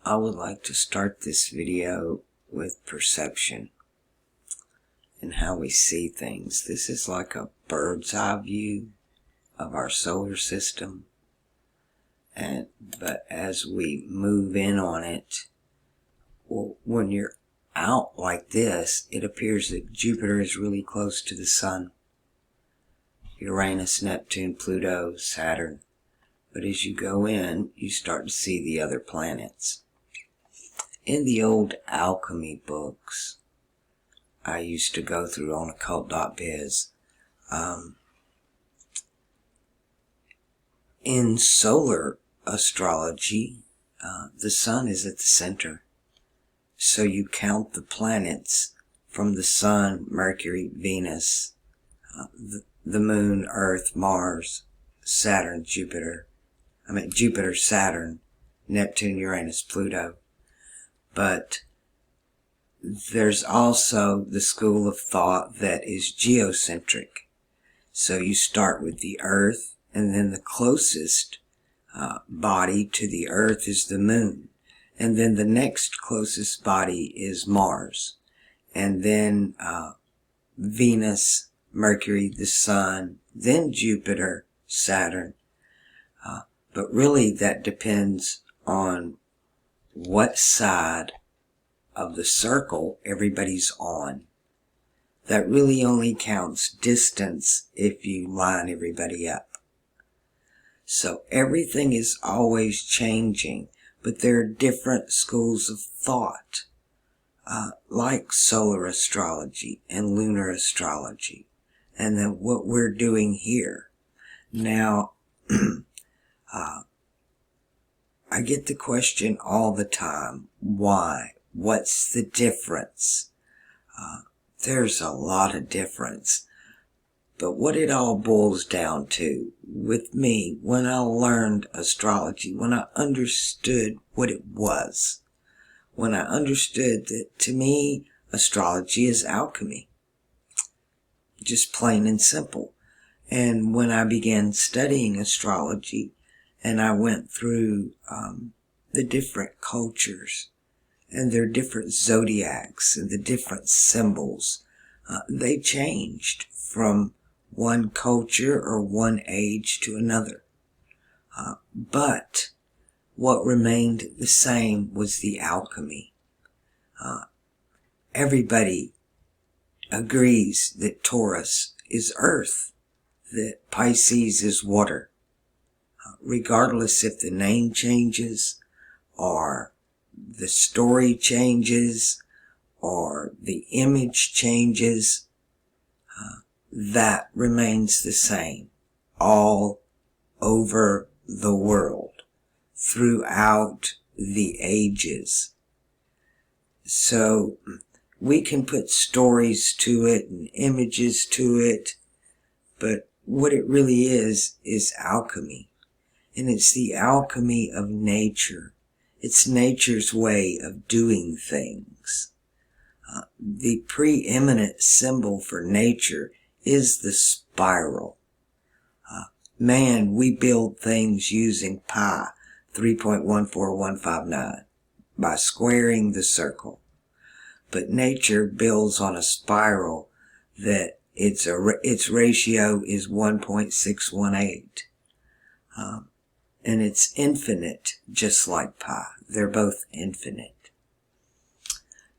I would like to start this video with perception and how we see things. This is like a bird's eye view of our solar system, but as we move in on it, well, when you're out like this, it appears that Jupiter is really close to the Sun. Uranus, Neptune, Pluto, Saturn. But as you go in, you start to see the other planets. In the old alchemy books I used to go through on occult.biz, in solar astrology, the Sun is at the center. So you count the planets from the Sun, Mercury, Venus, the Moon, Earth, Mars, Saturn, Jupiter, Saturn, Neptune, Uranus, Pluto. But there's also the school of thought that is geocentric. So you start with the Earth, and then the closest body to the Earth is the Moon. And then the next closest body is Mars. And then Venus, Mercury, the Sun, then Jupiter, Saturn. But really that depends on what side of the circle everybody's on. That really only counts distance if you line everybody up. So everything is always changing, but there are different schools of thought, like solar astrology and lunar astrology, and then what we're doing here. Now, I get the question all the time, why? What's the difference? There's a lot of difference. But what it all boils down to, with me, when I learned astrology, when I understood what it was, when I understood that to me, astrology is alchemy. Just plain and simple. And when I began studying astrology, and I went through the different cultures and their different zodiacs and the different symbols, they changed from one culture or one age to another. But what remained the same was the alchemy. Everybody agrees that Taurus is earth, that Pisces is water. Regardless if the name changes, or the story changes, or the image changes, that remains the same all over the world, throughout the ages. So we can put stories to it and images to it, but what it really is alchemy. And it's the alchemy of nature. It's nature's way of doing things. The preeminent symbol for nature is the spiral. Man, we build things using pi 3.14159 by squaring the circle. But nature builds on a spiral that its ratio is 1.618. And it's infinite, just like pi. They're both infinite.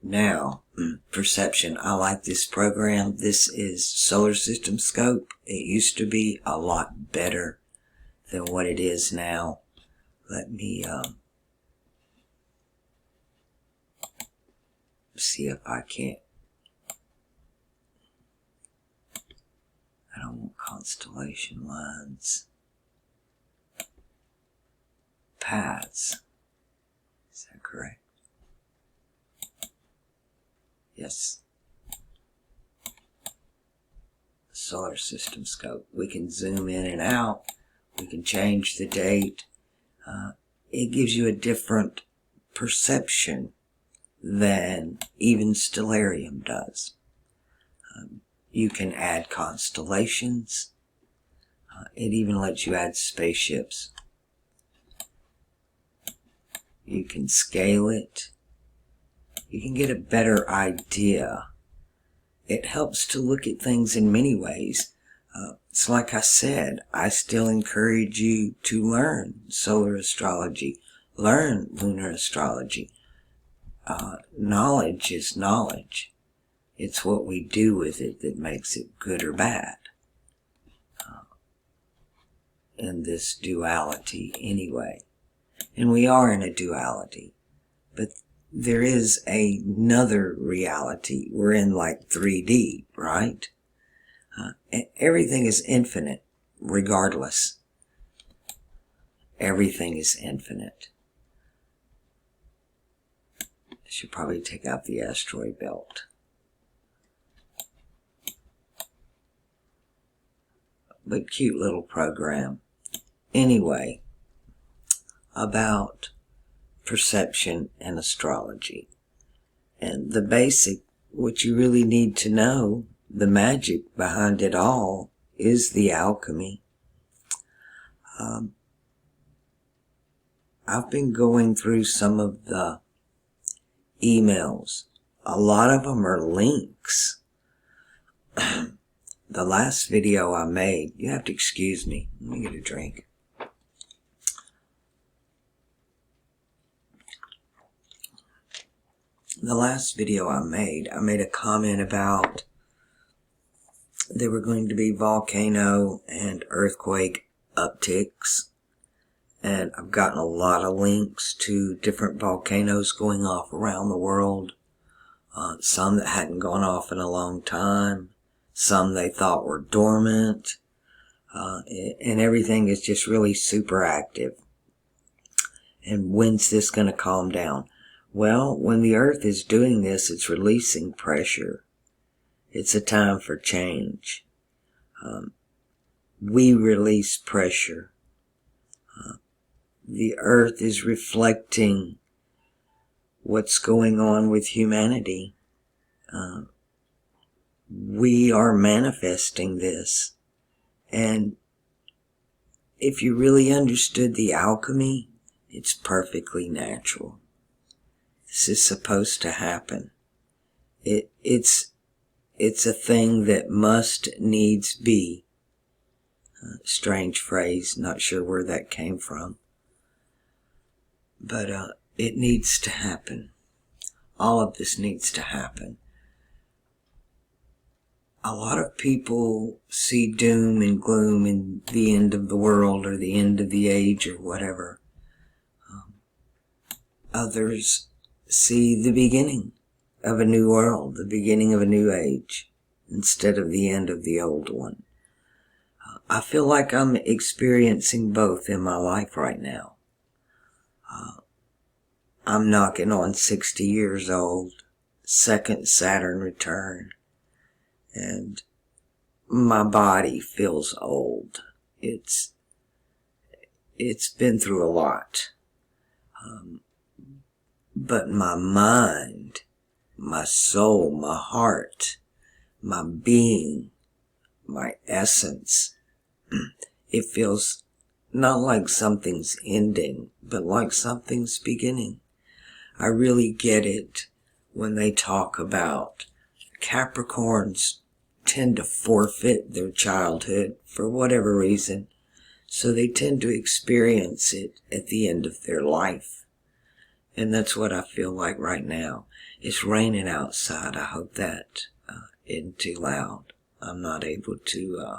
Now, perception. I like this program. This is Solar System Scope. It used to be a lot better than what it is now. Let me see if I can't. I don't want constellation lines. Paths. Is that correct? Yes. Solar System Scope. We can zoom in and out. We can change the date. It gives you a different perception than even Stellarium does. You can add constellations. It even lets you add spaceships. You can scale it. You can get a better idea. It helps to look at things in many ways. It's like I said, I still encourage you to learn solar astrology, learn lunar astrology. Knowledge is knowledge. It's what we do with it that makes it good or bad. In this duality anyway. And we are in a duality. But there is another reality. We're in like 3D, right? Everything is infinite, regardless. Everything is infinite. I should probably take out the asteroid belt. But cute little program. Anyway, about perception and astrology. And the basic, what you really need to know, the magic behind it all, is the alchemy. I've been going through some of the emails. A lot of them are links. The last video I made, you have to excuse me. Let me get a drink. The last video I made a comment about there were going to be volcano and earthquake upticks. And I've gotten a lot of links to different volcanoes going off around the world. Some that hadn't gone off in a long time. Some they thought were dormant. And everything is just really super active. And when's this going to calm down? Well, when the Earth is doing this, it's releasing pressure. It's a time for change. We release pressure. The Earth is reflecting what's going on with humanity. We are manifesting this. And if you really understood the alchemy, it's perfectly natural. This is supposed to happen. It's a thing that must needs be. Strange phrase, not sure where that came from. But it needs to happen. All of this needs to happen. A lot of people see doom and gloom and the end of the world or the end of the age or whatever. Others see the beginning of a new world, the beginning of a new age, instead of the end of the old one. I feel like I'm experiencing both in my life right now. I'm knocking on 60 years old, second Saturn return, and my body feels old. It's been through a lot. But my mind, my soul, my heart, my being, my essence, it feels not like something's ending, but like something's beginning. I really get it when they talk about Capricorns tend to forfeit their childhood for whatever reason, so they tend to experience it at the end of their life. And that's what I feel like right now. It's raining outside. I hope that isn't too loud. I'm not able to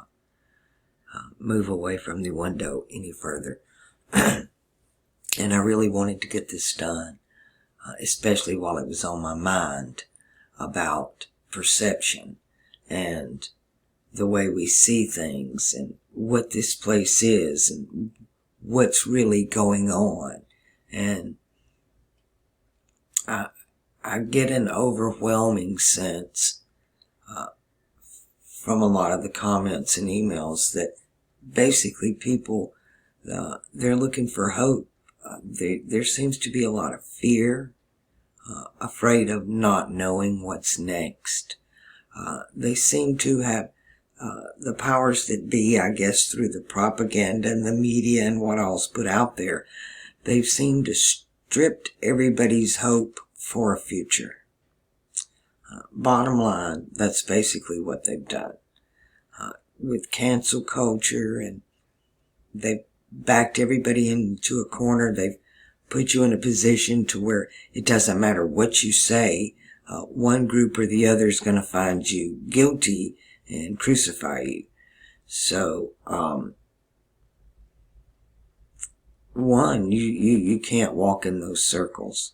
move away from the window any further. And I really wanted to get this done, especially while it was on my mind about perception and the way we see things and what this place is and what's really going on. And I get an overwhelming sense from a lot of the comments and emails that basically people, they're looking for hope. There seems to be a lot of fear, afraid of not knowing what's next. They seem to have the powers that be, I guess, through the propaganda and the media and what all's put out there. They've seemed to stripped everybody's hope for a future. Bottom line, that's basically what they've done. With cancel culture, and they've backed everybody into a corner. They've put you in a position to where it doesn't matter what you say, one group or the other is going to find you guilty and crucify you. So, one, you can't walk in those circles.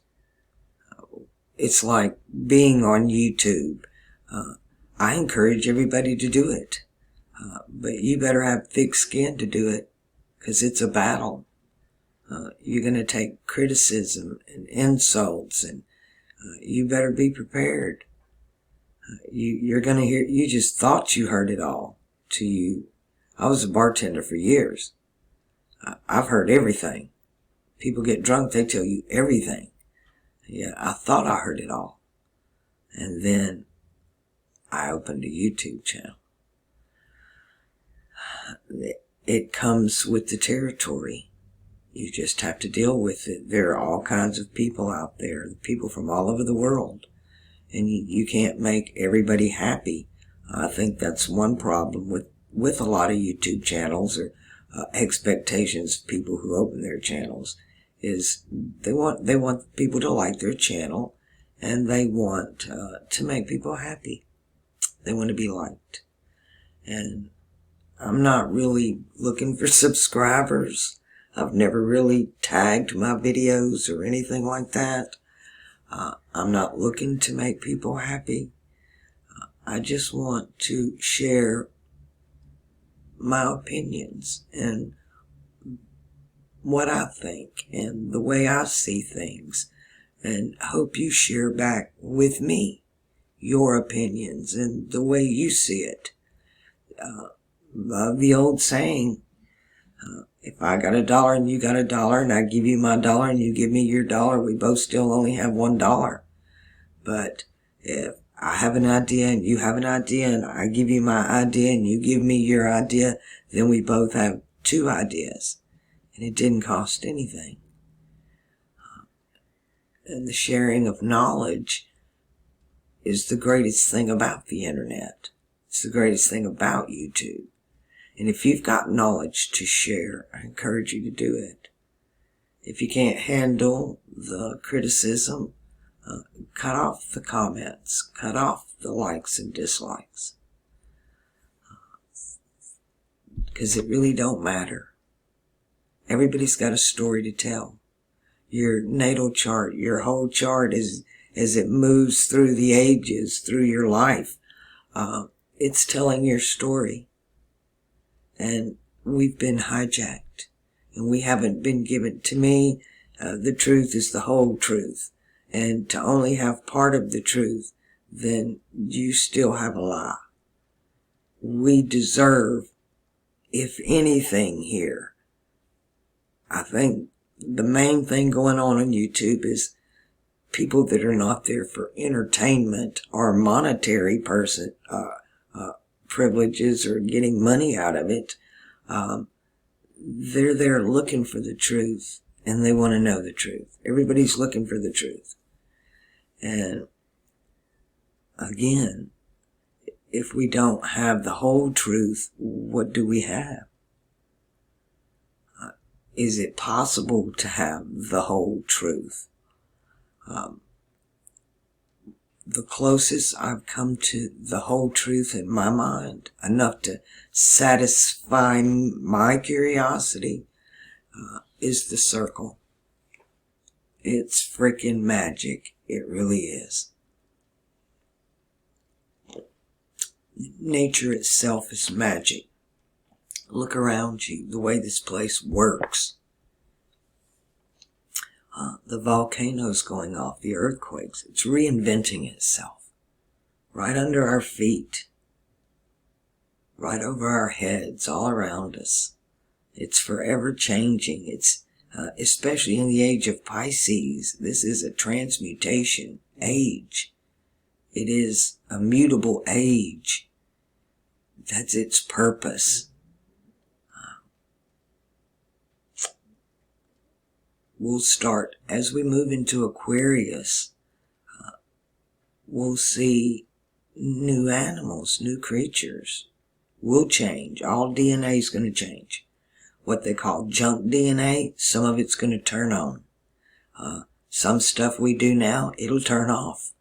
It's like being on YouTube. I encourage everybody to do it. But you better have thick skin to do it, because it's a battle. You're going to take criticism and insults, and you better be prepared. You're going to hear, you just thought you heard it all to you. I was a bartender for years. I've heard everything. People get drunk, they tell you everything. Yeah, I thought I heard it all. And then I opened a YouTube channel. It comes with the territory. You just have to deal with it. There are all kinds of people out there, people from all over the world. And you can't make everybody happy. I think that's one problem with a lot of YouTube channels, or expectations of people who open their channels, is they want people to like their channel, and they want to make people happy. They want to be liked. And I'm not really looking for subscribers. I've never really tagged my videos or anything like that. I'm not looking to make people happy. I just want to share my opinions and what I think and the way I see things, and hope you share back with me your opinions and the way you see it. Love the old saying, if I got $1 and you got $1 and I give you my $1 and you give me your $1, we both still only have $1. But if I have an idea and you have an idea and I give you my idea and you give me your idea, then we both have 2 ideas. And it didn't cost anything. And the sharing of knowledge is the greatest thing about the internet. It's the greatest thing about YouTube. And if you've got knowledge to share, I encourage you to do it. If you can't handle the criticism, cut off the comments, cut off the likes and dislikes. Because it really don't matter. Everybody's got a story to tell. Your natal chart, your whole chart, as it moves through the ages, through your life, it's telling your story. And we've been hijacked. And we haven't been given, to me, the truth is the whole truth. And to only have part of the truth, then you still have a lie. We deserve, if anything here, I think the main thing going on YouTube is people that are not there for entertainment or monetary privileges or getting money out of it. They're there looking for the truth, and they want to know the truth. Everybody's looking for the truth. And again, if we don't have the whole truth, what do we have? Is it possible to have the whole truth? The closest I've come to the whole truth in my mind, enough to satisfy my curiosity, is the circle. It's freaking magic. It really is. Nature itself is magic. Look around you, the way this place works. The volcanoes going off, the earthquakes, it's reinventing itself. Right under our feet. Right over our heads, all around us. It's forever changing. It's, especially in the age of Pisces, this is a transmutation age. It is a mutable age. That's its purpose. we'll start, as we move into Aquarius, we'll see new animals, new creatures will change. All DNA is going to change. What they call junk DNA, some of it's going to turn on. Some stuff we do now, it'll turn off.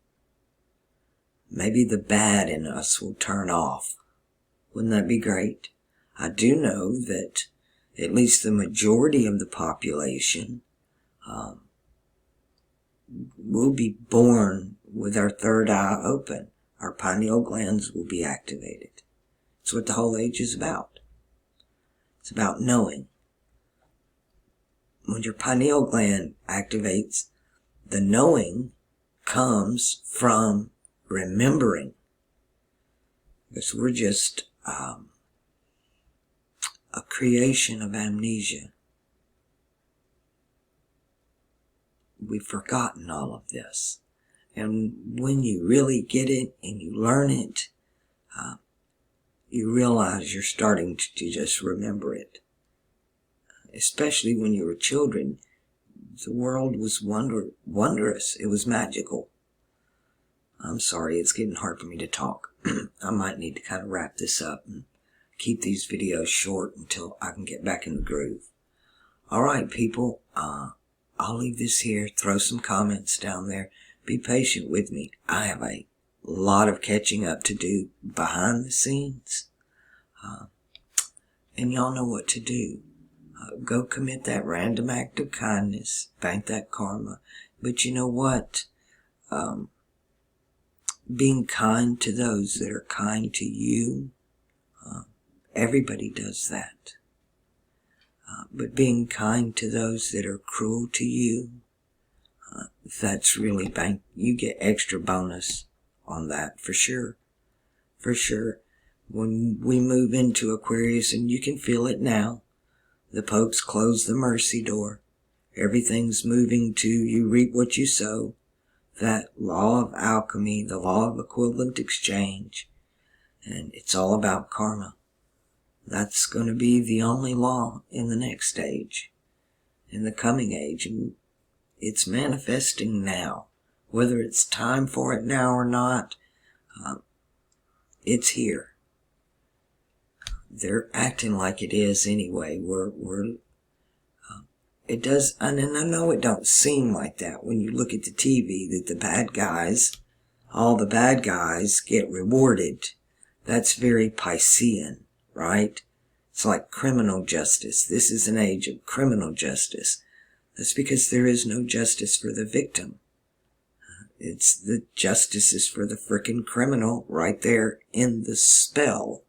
Maybe the bad in us will turn off. Wouldn't that be great? I do know that at least the majority of the population will be born with our third eye open. Our pineal glands will be activated. It's what the whole age is about. It's about knowing. When your pineal gland activates, the knowing comes from remembering. Because we're just a creation of amnesia. We've forgotten all of this. And when you really get it and you learn it, you realize you're starting to just remember it. Especially when you were children, the world was wondrous. It was magical. I'm sorry, it's getting hard for me to talk. I might need to kind of wrap this up and keep these videos short until I can get back in the groove. Alright, people, I'll leave this here. Throw some comments down there. Be patient with me. I have a lot of catching up to do behind the scenes. And y'all know what to do. Go commit that random act of kindness. Bank that karma. But you know what? Being kind to those that are kind to you, everybody does that. But being kind to those that are cruel to you, that's really bank. You get extra bonus on that for sure. For sure. When we move into Aquarius, and you can feel it now, the popes close the mercy door. Everything's moving to you reap what you sow. That law of alchemy, the law of equivalent exchange. And it's all about karma. That's going to be the only law in the next stage, in the coming age. And it's manifesting now. Whether it's time for it now or not, it's here. They're acting like it is anyway. It does, and I know it don't seem like that when you look at the TV, that the bad guys, all the bad guys get rewarded. That's very Piscean, right? It's like criminal justice. This is an age of criminal justice. That's because there is no justice for the victim. It's the justice is for the frickin' criminal right there in the spell.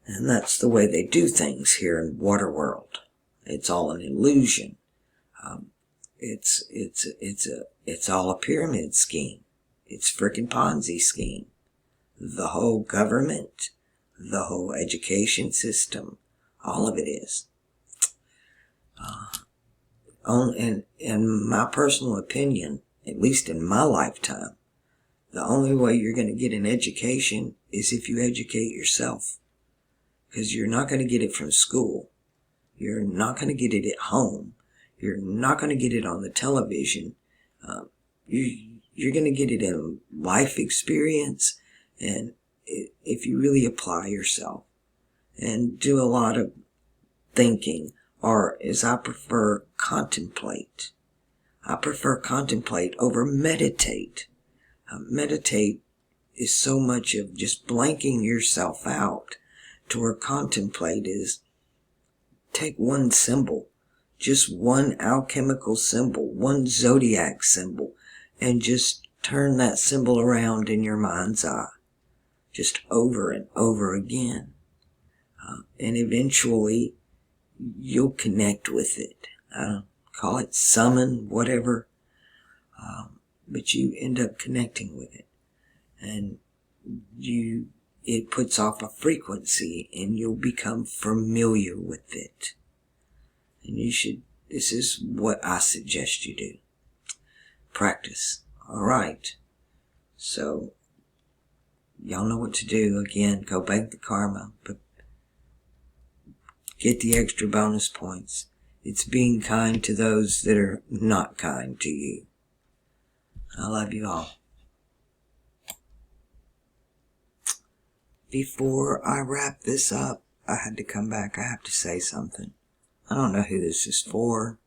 And that's the way they do things here in Waterworld. It's all an illusion. It's all a pyramid scheme. It's frickin' Ponzi scheme. The whole government, the whole education system, all of it is. In my personal opinion, at least in my lifetime, the only way you're going to get an education is if you educate yourself. Because you're not going to get it from school. You're not going to get it at home. You're not going to get it on the television. You're going to get it in life experience, and if you really apply yourself and do a lot of thinking, or as I prefer, contemplate. I prefer contemplate over meditate. Meditate is so much of just blanking yourself out, to where contemplate is take one symbol, just one alchemical symbol, one zodiac symbol, and just turn that symbol around in your mind's eye, just over and over again. And eventually you'll connect with it. Call it summon, whatever. But you end up connecting with it. And it puts off a frequency, and you'll become familiar with it. And this is what I suggest you do. Practice. Alright. So, y'all know what to do. Again, go bank the karma, but get the extra bonus points. It's being kind to those that are not kind to you. I love you all. Before I wrap this up, I had to come back. I have to say something. I don't know who this is for.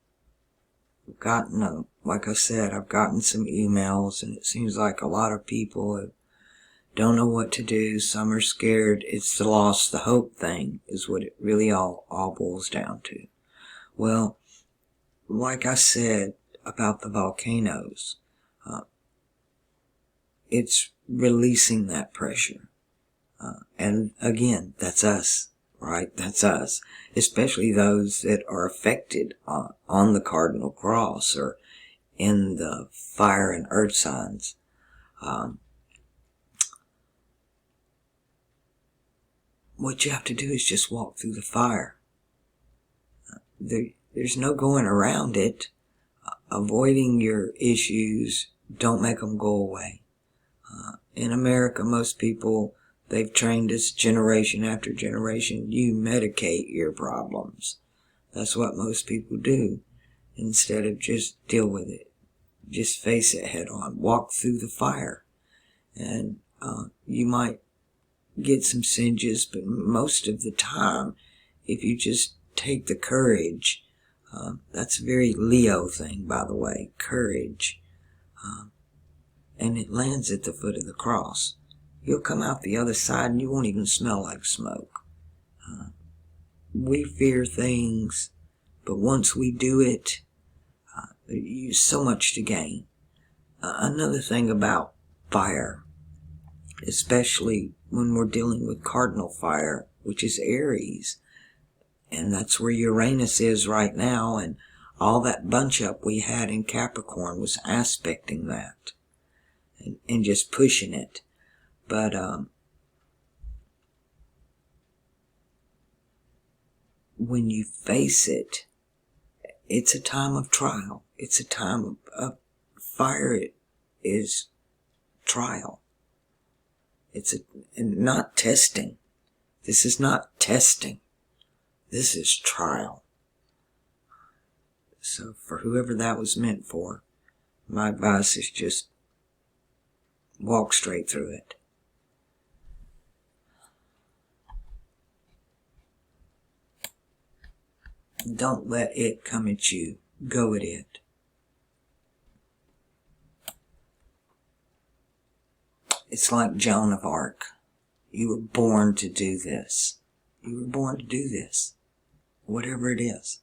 I've gotten, like I said, I've gotten some emails, and it seems like a lot of people don't know what to do. Some are scared. It's the lost the hope thing is what it really all boils down to. Well, like I said about the volcanoes, it's releasing that pressure. And again, that's us, right? That's us. Especially those that are affected on the cardinal cross or in the fire and earth signs. What you have to do is just walk through the fire. There's no going around it. Avoiding your issues, don't make them go away. In America, most people, they've trained us generation after generation. You medicate your problems. That's what most people do. Instead of just deal with it. Just face it head on. Walk through the fire. And you might get some singes, but most of the time, if you just take the courage, that's a very Leo thing, by the way, courage, and it lands at the foot of the cross. You'll come out the other side and you won't even smell like smoke. We fear things, but once we do it, there's so much to gain. Another thing about fire, especially when we're dealing with cardinal fire, which is Aries, and that's where Uranus is right now, and all that bunch up we had in Capricorn was aspecting that and just pushing it. But when you face it, it's a time of trial. It's a time of fire. It is trial. It's not testing. This is not testing. This is trial. So for whoever that was meant for, my advice is just walk straight through it. Don't let it come at you. Go at it. It's like Joan of Arc. You were born to do this. You were born to do this. Whatever it is.